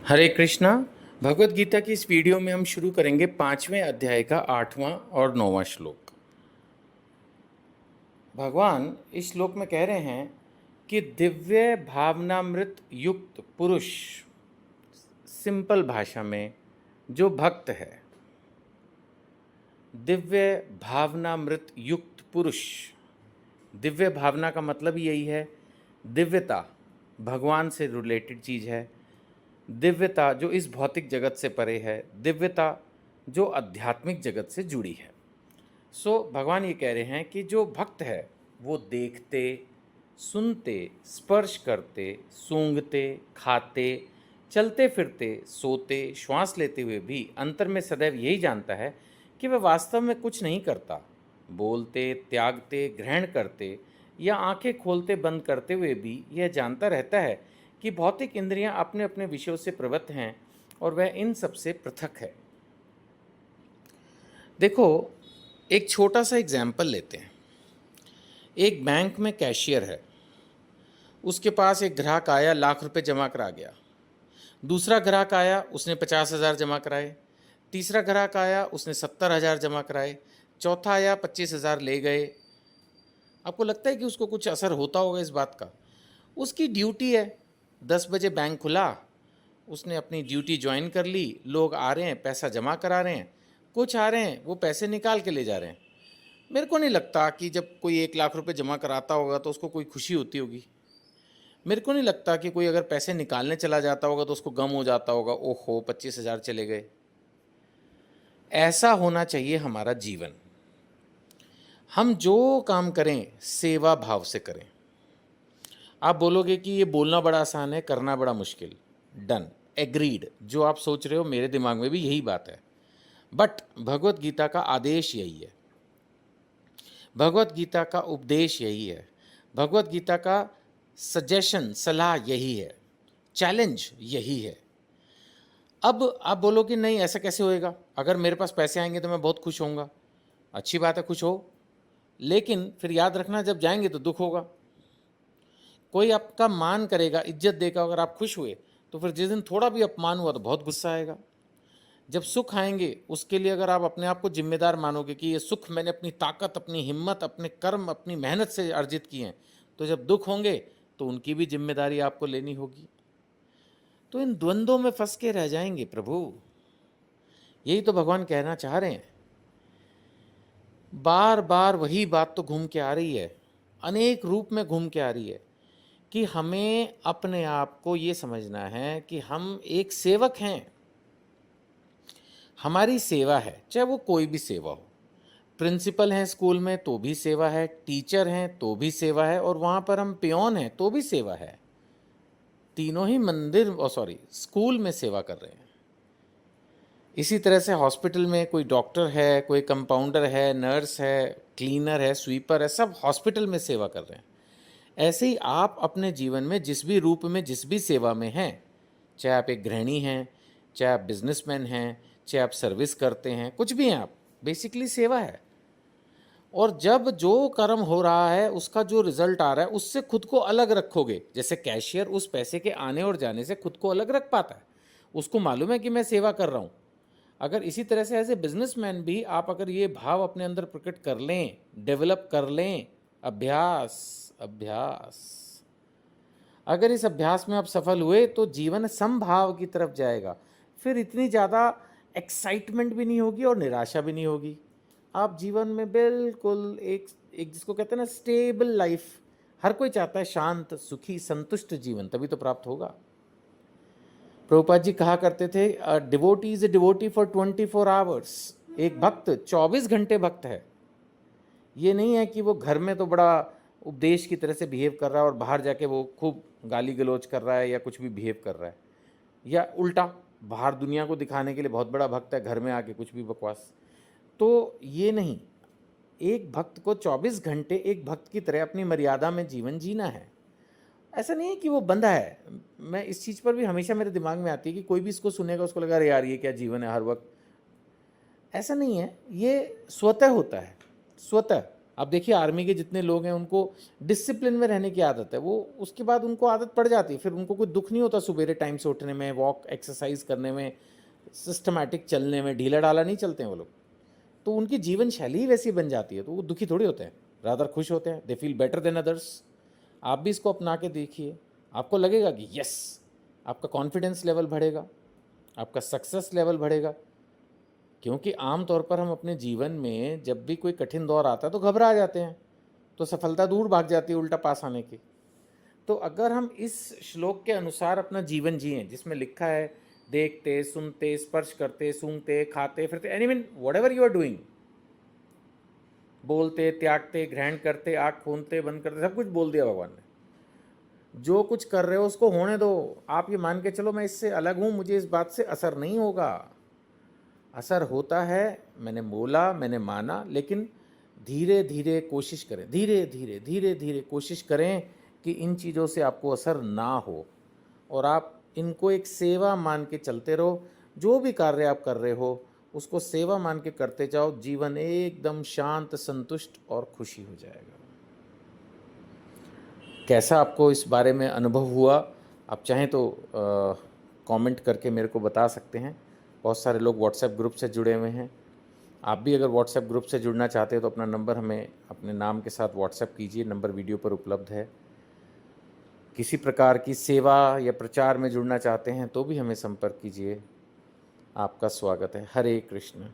हरे कृष्णा। भगवत गीता की इस वीडियो में हम शुरू करेंगे 5वें अध्याय का 8वां और 9वां श्लोक। भगवान इस श्लोक में कह रहे हैं कि दिव्य भावनामृत युक्त पुरुष, सिंपल भाषा में जो भक्त है, दिव्य भावनामृत युक्त पुरुष। दिव्य भावना का मतलब यही है, दिव्यता भगवान से रिलेटेड चीज़ है, दिव्यता जो इस भौतिक जगत से परे है, दिव्यता जो आध्यात्मिक जगत से जुड़ी है। भगवान ये कह रहे हैं कि जो भक्त है वो देखते, सुनते, स्पर्श करते, सूंघते, खाते, चलते फिरते, सोते, श्वास लेते हुए भी अंतर में सदैव यही जानता है कि वह वास्तव में कुछ नहीं करता। बोलते, त्यागते, ग्रहण करते या आंखें खोलते बंद करते हुए भी यह जानता रहता है कि भौतिक इंद्रियां अपने अपने विषयों से प्रवृत्त हैं और वह इन सब से पृथक है। देखो, एक छोटा सा एग्जाम्पल लेते हैं। एक बैंक में कैशियर है, उसके पास एक ग्राहक आया, लाख रुपए जमा करा गया। दूसरा ग्राहक आया, उसने 50,000 जमा कराए। तीसरा ग्राहक आया, उसने 70,000 जमा कराए। चौथा आया, 25,000 ले गए। आपको लगता है कि उसको कुछ असर होता होगा इस बात का? उसकी ड्यूटी है, 10 बजे बैंक खुला, उसने अपनी ड्यूटी ज्वाइन कर ली। लोग आ रहे हैं, पैसा जमा करा रहे हैं, कुछ आ रहे हैं वो पैसे निकाल के ले जा रहे हैं। मेरे को नहीं लगता कि जब कोई 1 लाख रुपए जमा कराता होगा तो उसको कोई खुशी होती होगी। मेरे को नहीं लगता कि कोई अगर पैसे निकालने चला जाता होगा तो उसको गम हो जाता होगा, ओहो 25,000 चले गए। ऐसा होना चाहिए हमारा जीवन। हम जो काम करें सेवा भाव से करें। आप बोलोगे कि ये बोलना बड़ा आसान है, करना बड़ा मुश्किल। Done, agreed. जो आप सोच रहे हो मेरे दिमाग में भी यही बात है। बट भगवत गीता का आदेश यही है, भगवत गीता का उपदेश यही है, भगवत गीता का सजेशन, सलाह यही है, चैलेंज यही है। अब आप बोलो कि नहीं ऐसा कैसे होएगा, अगर मेरे पास पैसे आएंगे तो मैं बहुत खुश होऊंगा। अच्छी बात है, खुश हो, लेकिन फिर याद रखना जब जाएंगे तो दुख होगा। कोई आपका मान करेगा, इज्जत देगा, अगर आप खुश हुए तो फिर जिस दिन थोड़ा भी अपमान हुआ तो बहुत गुस्सा आएगा। जब सुख आएंगे उसके लिए अगर आप अपने आप को जिम्मेदार मानोगे कि ये सुख मैंने अपनी ताकत, अपनी हिम्मत, अपने कर्म, अपनी मेहनत से अर्जित किए हैं, तो जब दुख होंगे तो उनकी भी जिम्मेदारी आपको लेनी होगी। तो इन द्वंद्वों में फंस के रह जाएंगे प्रभु। यही तो भगवान कहना चाह रहे हैं। बार बार वही बात तो घूम के आ रही है, अनेक रूप में घूम के आ रही है कि हमें अपने आप को ये समझना है कि हम एक सेवक हैं। हमारी सेवा है, चाहे वो कोई भी सेवा हो। प्रिंसिपल हैं स्कूल में तो भी सेवा है, टीचर हैं तो भी सेवा है, और वहाँ पर हम पियोन हैं तो भी सेवा है। तीनों ही मंदिर स्कूल में सेवा कर रहे हैं। इसी तरह से हॉस्पिटल में कोई डॉक्टर है, कोई कंपाउंडर है, नर्स है, क्लीनर है, स्वीपर है, सब हॉस्पिटल में सेवा कर रहे हैं। ऐसे ही आप अपने जीवन में जिस भी रूप में, जिस भी सेवा में हैं, चाहे आप एक गृहिणी हैं, चाहे आप बिजनेसमैन हैं, चाहे आप सर्विस करते हैं, कुछ भी हैं आप, बेसिकली सेवा है। और जब जो कर्म हो रहा है उसका जो रिजल्ट आ रहा है उससे खुद को अलग रखोगे, जैसे कैशियर उस पैसे के आने और जाने से खुद को अलग रख पाता है, उसको मालूम है कि मैं सेवा कर रहा हूँ। अगर इसी तरह से एज ए बिजनेसमैन भी आप अगर ये भाव अपने अंदर प्रकट कर लें, डेवलप कर लें, अभ्यास अभ्यास, अगर इस अभ्यास में आप सफल हुए तो जीवन समभाव की तरफ जाएगा। फिर इतनी ज़्यादा एक्साइटमेंट भी नहीं होगी और निराशा भी नहीं होगी। आप जीवन में बिल्कुल एक एक जिसको कहते हैं ना स्टेबल लाइफ, हर कोई चाहता है शांत, सुखी, संतुष्ट जीवन, तभी तो प्राप्त होगा। प्रभुपाद जी कहा करते थे, devotee is a devotee for 24 hours. एक भक्त 24 घंटे भक्त है। ये नहीं है कि वो घर में तो बड़ा उपदेश की तरह से बिहेव कर रहा है और बाहर जाके वो खूब गाली गलौज कर रहा है या कुछ भी बिहेव कर रहा है, या उल्टा बाहर दुनिया को दिखाने के लिए बहुत बड़ा भक्त है, घर में आके कुछ भी बकवास। तो ये नहीं, एक भक्त को 24 घंटे एक भक्त की तरह अपनी मर्यादा में जीवन जीना है। ऐसा नहीं है कि वो बंधा है। मैं इस चीज़ पर भी हमेशा मेरे दिमाग में आती है कि कोई भी इसको सुनेगा उसको लगा अरे यार ये क्या जीवन है हर वक्त। ऐसा नहीं है, ये स्वतः होता है, स्वतः अब देखिए आर्मी के जितने लोग हैं उनको डिसिप्लिन में रहने की आदत है, वो उसके बाद उनको आदत पड़ जाती है, फिर उनको कोई दुख नहीं होता सुबेरे टाइम से उठने में, वॉक एक्सरसाइज करने में, सिस्टमैटिक चलने में, ढीला ढाला नहीं चलते हैं वो लोग। तो उनकी जीवन शैली ही वैसी बन जाती है, तो वो दुखी थोड़ी होते हैं, रादर खुश होते हैं, they feel better than others. आप भी इसको अपना के देखिए, आपको लगेगा कि यस, आपका कॉन्फिडेंस लेवल बढ़ेगा, आपका सक्सेस लेवल बढ़ेगा। क्योंकि आम तौर पर हम अपने जीवन में जब भी कोई कठिन दौर आता है तो घबरा जाते हैं, तो सफलता दूर भाग जाती है उल्टा पास आने की। तो अगर हम इस श्लोक के अनुसार अपना जीवन जिएं, जिसमें लिखा है देखते, सुनते, स्पर्श करते, सूंघते, खाते, फिरते, any mean whatever you are doing, बोलते, त्यागते, ग्रहण करते, आँख खोलते, बंद करते, सब कुछ बोल दिया भगवान ने। जो कुछ कर रहे हो उसको होने दो। आप ये मान के चलो मैं इससे अलग हूँ, मुझे इस बात से असर नहीं होगा। असर होता है, मैंने बोला, मैंने माना, लेकिन धीरे धीरे कोशिश करें, धीरे धीरे धीरे धीरे कोशिश करें कि इन चीज़ों से आपको असर ना हो, और आप इनको एक सेवा मान के चलते रहो। जो भी कार्य आप कर रहे हो उसको सेवा मान के करते जाओ, जीवन एकदम शांत, संतुष्ट और खुशी हो जाएगा। कैसा आपको इस बारे में अनुभव हुआ, आप चाहें तो कमेंट करके मेरे को बता सकते हैं। बहुत सारे लोग व्हाट्सएप ग्रुप से जुड़े हुए हैं। आप भी अगर व्हाट्सएप ग्रुप से जुड़ना चाहते हो तो अपना नंबर हमें अपने नाम के साथ व्हाट्सएप कीजिए, नंबर वीडियो पर उपलब्ध है। किसी प्रकार की सेवा या प्रचार में जुड़ना चाहते हैं तो भी हमें संपर्क कीजिए। आपका स्वागत है। हरे कृष्ण।